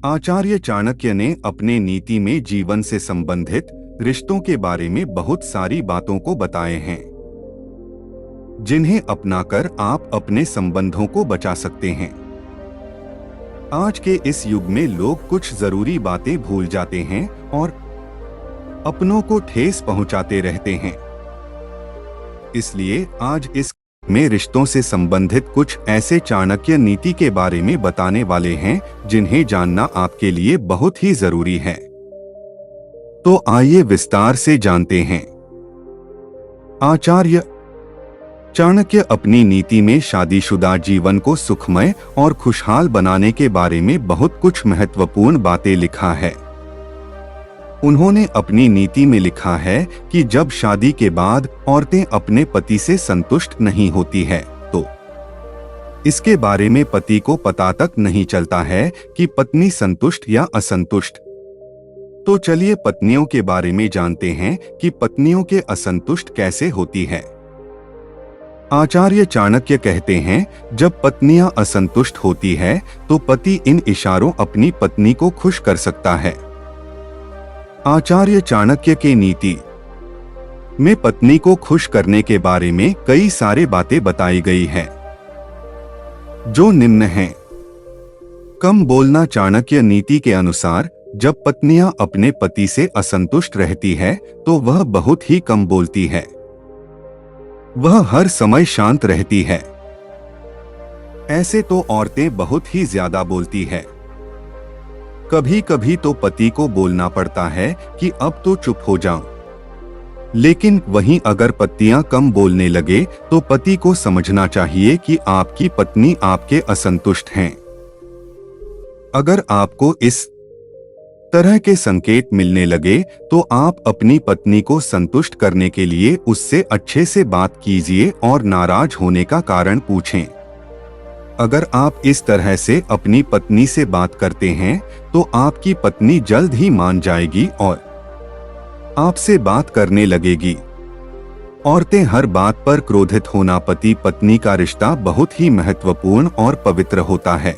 आचार्य चाणक्य ने अपने नीति में जीवन से संबंधित रिश्तों के बारे में बहुत सारी बातों को बताए हैं, जिन्हें अपनाकर आप अपने संबंधों को बचा सकते हैं। आज के इस युग में लोग कुछ जरूरी बातें भूल जाते हैं और अपनों को ठेस पहुंचाते रहते हैं। इसलिए आज इस में रिश्तों से संबंधित कुछ ऐसे चाणक्य नीति के बारे में बताने वाले हैं जिन्हें जानना आपके लिए बहुत ही जरूरी है। तो आइए विस्तार से जानते हैं। आचार्य चाणक्य अपनी नीति में शादीशुदा जीवन को सुखमय और खुशहाल बनाने के बारे में बहुत कुछ महत्वपूर्ण बातें लिखा है। उन्होंने अपनी नीति में लिखा है कि जब शादी के बाद औरतें अपने पति से संतुष्ट नहीं होती है तो इसके बारे में पति को पता तक नहीं चलता है कि पत्नी संतुष्ट या असंतुष्ट। तो चलिए पत्नियों के बारे में जानते हैं कि पत्नियों के असंतुष्ट कैसे होती है। आचार्य चाणक्य कहते हैं, जब पत्नियां असंतुष्ट होती है तो पति इन इशारों अपनी पत्नी को खुश कर सकता है। आचार्य चाणक्य के नीति में पत्नी को खुश करने के बारे में कई सारे बातें बताई गई है, जो निम्न हैं। कम बोलना। चाणक्य नीति के अनुसार जब पत्नियां अपने पति से असंतुष्ट रहती है तो वह बहुत ही कम बोलती है। वह हर समय शांत रहती है। ऐसे तो औरतें बहुत ही ज्यादा बोलती है। कभी कभी तो पति को बोलना पड़ता है कि अब तो चुप हो जाओ। लेकिन वहीं अगर पत्नियां कम बोलने लगे तो पति को समझना चाहिए कि आपकी पत्नी आपके असंतुष्ट हैं। अगर आपको इस तरह के संकेत मिलने लगे तो आप अपनी पत्नी को संतुष्ट करने के लिए उससे अच्छे से बात कीजिए और नाराज होने का कारण पूछें। अगर आप इस तरह से अपनी पत्नी से बात करते हैं तो आपकी पत्नी जल्द ही मान जाएगी और आपसे बात करने लगेगी। औरतें हर बात पर क्रोधित होना। पति पत्नी का रिश्ता बहुत ही महत्वपूर्ण और पवित्र होता है।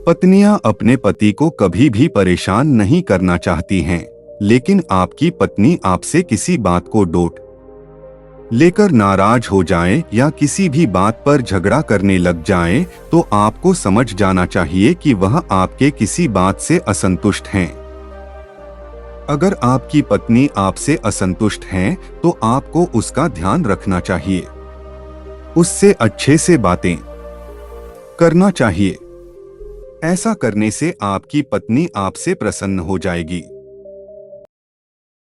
पत्नियां अपने पति को कभी भी परेशान नहीं करना चाहती हैं, लेकिन आपकी पत्नी आपसे किसी बात को डोट लेकर नाराज हो जाए या किसी भी बात पर झगड़ा करने लग जाए तो आपको समझ जाना चाहिए कि वह आपके किसी बात से असंतुष्ट हैं। अगर आपकी पत्नी आपसे असंतुष्ट हैं तो आपको उसका ध्यान रखना चाहिए। उससे अच्छे से बातें करना चाहिए। ऐसा करने से आपकी पत्नी आपसे प्रसन्न हो जाएगी।